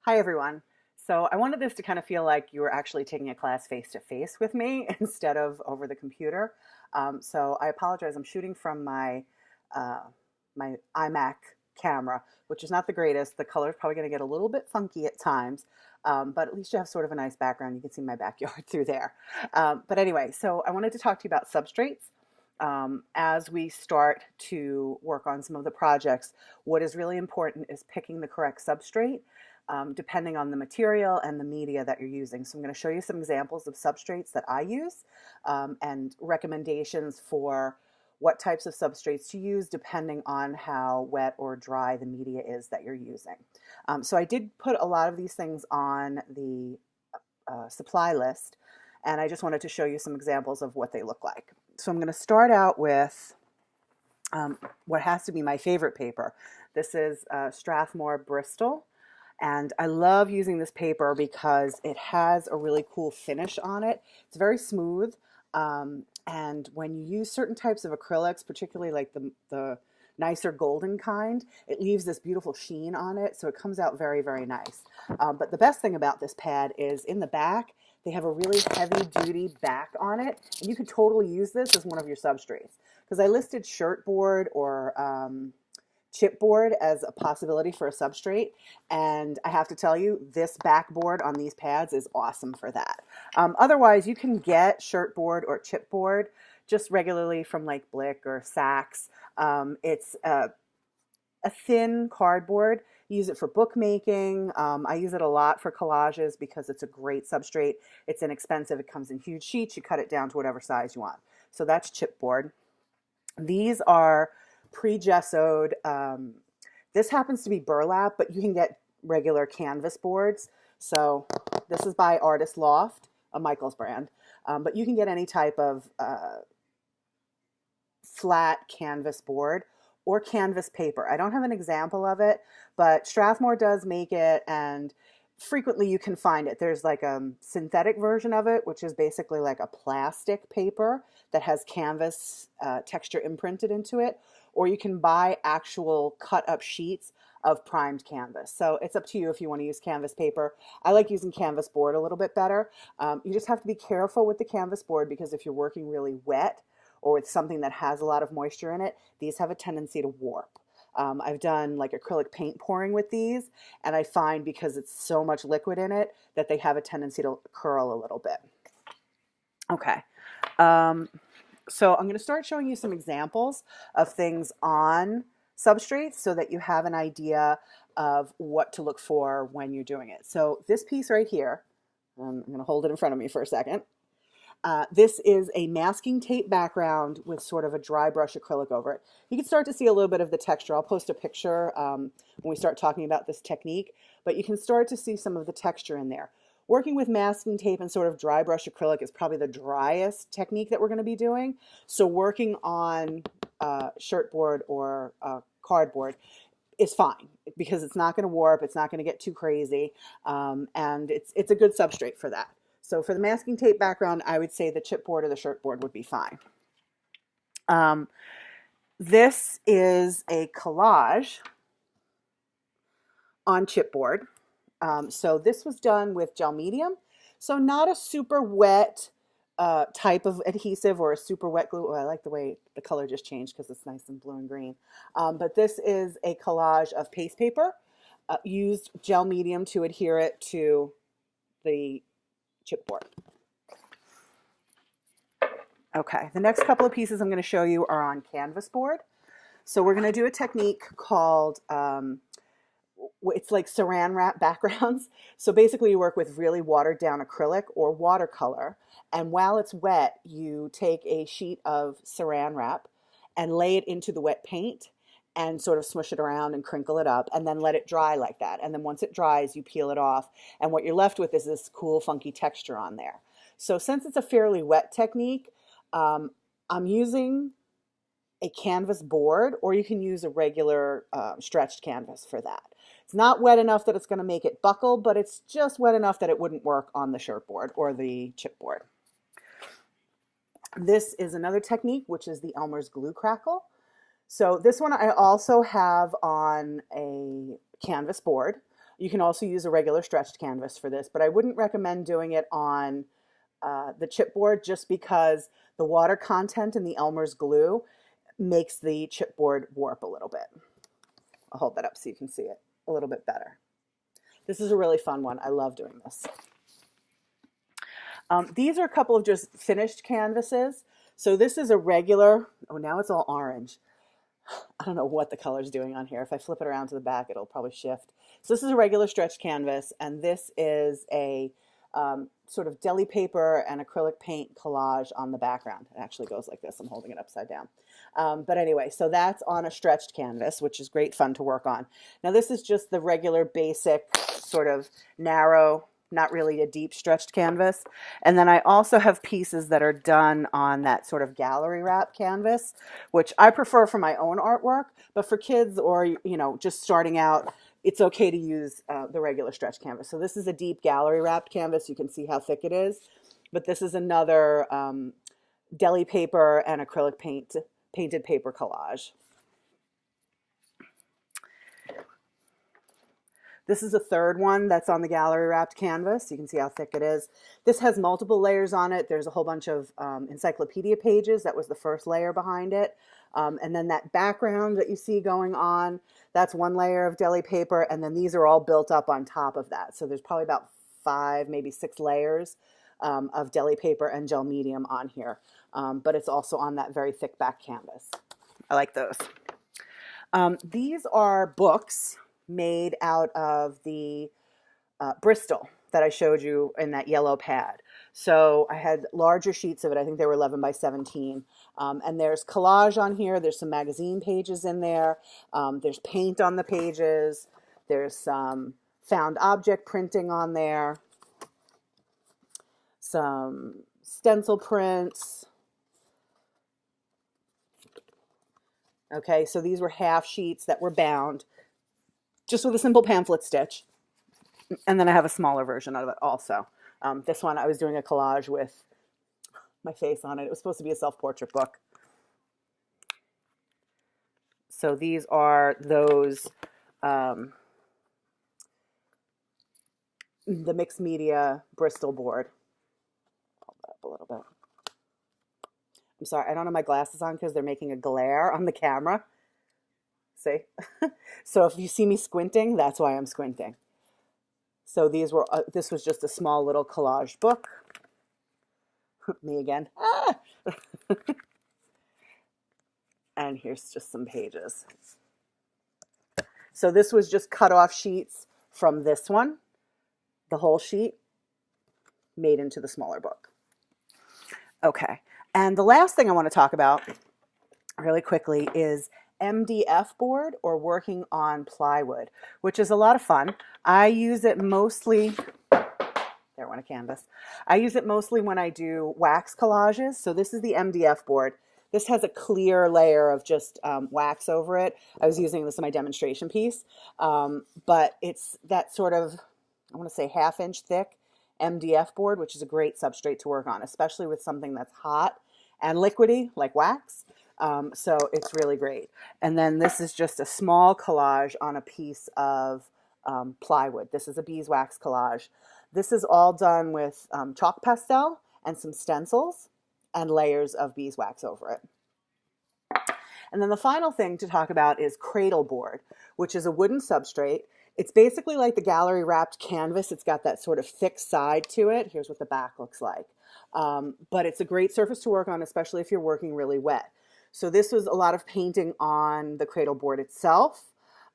Hi, everyone. So I wanted this to kind of feel like you were actually taking a class face to face with me instead of over the computer. So I apologize. I'm shooting from uh, my iMac camera, which is not the greatest. The color is probably going to get a little bit funky at times, but at least you have sort of a nice background. You can see my backyard through there. But anyway, so I wanted to talk to you about substrates. As we start to work on some of the projects, what is really important is picking the correct substrate depending on the material and the media that you're using. So I'm going to show you some examples of substrates that I use and recommendations for what types of substrates to use depending on how wet or dry the media is that you're using. So I did put a lot of these things on the supply list, and I just wanted to show you some examples of what they look like. So I'm going to start out with what has to be my favorite paper. This is Strathmore Bristol. And I love using this paper because it has a really cool finish on it. It's very smooth. And when you use certain types of acrylics, particularly like the nicer golden kind, it leaves this beautiful sheen on it. So it comes out very, very nice. But the best thing about this pad is in the back, they have a really heavy duty back on it. And you could totally use this as one of your substrates. Because I listed shirt board or chipboard as a possibility for a substrate, and I have to tell you, this backboard on these pads is awesome for that. Otherwise, you can get shirt board or chipboard just regularly from like Blick or Saks. It's a thin cardboard. You use it for bookmaking. I use it a lot for collages because it's a great substrate. It's inexpensive. It comes in huge sheets. You cut it down to whatever size you want. So that's chipboard. These are pre-gessoed. This happens to be burlap, but you can get regular canvas boards. So this is by Artist Loft, a Michaels brand, but you can get any type of flat canvas board or canvas paper. I don't have an example of it, but Strathmore does make it, and frequently you can find it. There's like a synthetic version of it, which is basically like a plastic paper that has canvas texture imprinted into it, or you can buy actual cut up sheets of primed canvas. So it's up to you if you want to use canvas paper. I like using canvas board a little bit better. You just have to be careful with the canvas board because if you're working really wet or with something that has a lot of moisture in it, these have a tendency to warp. I've done like acrylic paint pouring with these, and I find because it's so much liquid in it that they have a tendency to curl a little bit. Okay. So I'm going to start showing you some examples of things on substrates so that you have an idea of what to look for when you're doing it. So this piece right here, I'm going to hold it in front of me for a second. This is a masking tape background with sort of a dry brush acrylic over it. You can start to see a little bit of the texture. I'll post a picture when we start talking about this technique, but you can start to see some of the texture in there. Working with masking tape and sort of dry brush acrylic is probably the driest technique that we're going to be doing. So working on shirt board or cardboard is fine because it's not going to warp, it's not going to get too crazy, and it's a good substrate for that. So for the masking tape background, I would say the chipboard or the shirt board would be fine. This is a collage on chipboard. So this was done with gel medium. So not a super wet type of adhesive or a super wet glue. Oh, I like the way the color just changed because it's nice and blue and green. But this is a collage of paste paper. Used gel medium to adhere it to the chipboard. Okay, the next couple of pieces I'm going to show you are on canvas board. So we're going to do a technique called it's like saran wrap backgrounds. So basically you work with really watered down acrylic or watercolor, and while it's wet you take a sheet of saran wrap and lay it into the wet paint and sort of smush it around and crinkle it up and then let it dry like that. And then once it dries, you peel it off, and what you're left with is this cool funky texture on there. So since it's a fairly wet technique, I'm using a canvas board, or you can use a regular stretched canvas for that. It's not wet enough that it's going to make it buckle, but it's just wet enough that it wouldn't work on the shirt board or the chipboard. This is another technique, which is the Elmer's glue crackle. So this one I also have on a canvas board. You can also use a regular stretched canvas for this, but I wouldn't recommend doing it on the chipboard just because the water content in the Elmer's glue makes the chipboard warp a little bit. I'll hold that up so you can see it a little bit better. This is a really fun one. I love doing this. These are a couple of just finished canvases. So this is a regular, oh, now it's all orange. I don't know what the color's doing on here. If I flip it around to the back, it'll probably shift. So this is a regular stretched canvas, and this is a sort of deli paper and acrylic paint collage on the background. It actually goes like this. I'm holding it upside down. But anyway, so that's on a stretched canvas, which is great fun to work on. Now this is just the regular basic sort of narrow, not really a deep stretched canvas. And then I also have pieces that are done on that sort of gallery wrap canvas, which I prefer for my own artwork, but for kids or, you know, just starting out, it's okay to use the regular stretch canvas. So this is a deep gallery wrapped canvas. You can see how thick it is, but this is another deli paper and acrylic painted paper collage. This is a third one that's on the gallery wrapped canvas. You can see how thick it is. This has multiple layers on it. There's a whole bunch of encyclopedia pages. That was the first layer behind it. And then that background that you see going on, that's one layer of deli paper. And then these are all built up on top of that. So there's probably about 5, maybe 6 layers of deli paper and gel medium on here. But it's also on that very thick back canvas. I like those. These are books made out of the Bristol that I showed you in that yellow pad. So I had larger sheets of it. I think they were 11 by 17. And there's collage on here. There's some magazine pages in there. There's paint on the pages. There's some found object printing on there. Some stencil prints. Okay, so these were half sheets that were bound just with a simple pamphlet stitch. And then I have a smaller version of it also. This one I was doing a collage with my face on it. It was supposed to be a self-portrait book. So these are those, the mixed media Bristol board. Hold that up a little bit. I'm sorry, I don't have my glasses on because they're making a glare on the camera. See? So if you see me squinting, that's why I'm squinting. So these were, this was just a small little collage book. Me again. Ah! And here's just some pages. So this was just cut off sheets from this one, the whole sheet made into the smaller book. Okay, and the last thing I want to talk about really quickly is MDF board, or working on plywood, which is a lot of fun. I use it mostly, there went a canvas. I use it mostly when I do wax collages. So this is the MDF board. This has a clear layer of just wax over it. I was using this in my demonstration piece, but it's that sort of, I want to say 1/2 inch thick MDF board, which is a great substrate to work on, especially with something that's hot and liquidy like wax. So it's really great. And then this is just a small collage on a piece of plywood. This is a beeswax collage. This is all done with chalk pastel and some stencils and layers of beeswax over it. And then the final thing to talk about is Cradle Board, which is a wooden substrate. It's basically like the gallery wrapped canvas. It's got that sort of thick side to it. Here's what the back looks like. But it's a great surface to work on, especially if you're working really wet. So this was a lot of painting on the Cradle Board itself,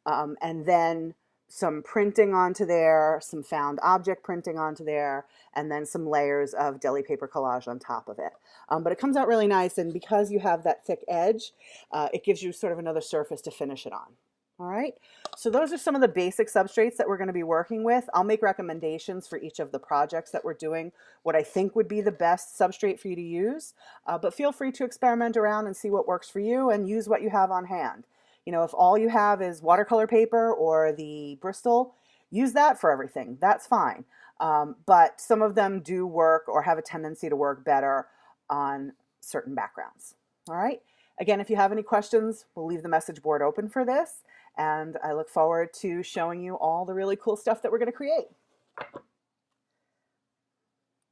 and then some printing onto there, some found object printing onto there, and then some layers of deli paper collage on top of it. But it comes out really nice, and because you have that thick edge, it gives you sort of another surface to finish it on. All right, so those are some of the basic substrates that we're going to be working with. I'll make recommendations for each of the projects that we're doing, what I think would be the best substrate for you to use, but feel free to experiment around and see what works for you and use what you have on hand. You know, if all you have is watercolor paper or the Bristol, use that for everything. That's fine. But some of them do work or have a tendency to work better on certain backgrounds. All right. Again, if you have any questions, we'll leave the message board open for this. and I look forward to showing you all the really cool stuff that we're going to create.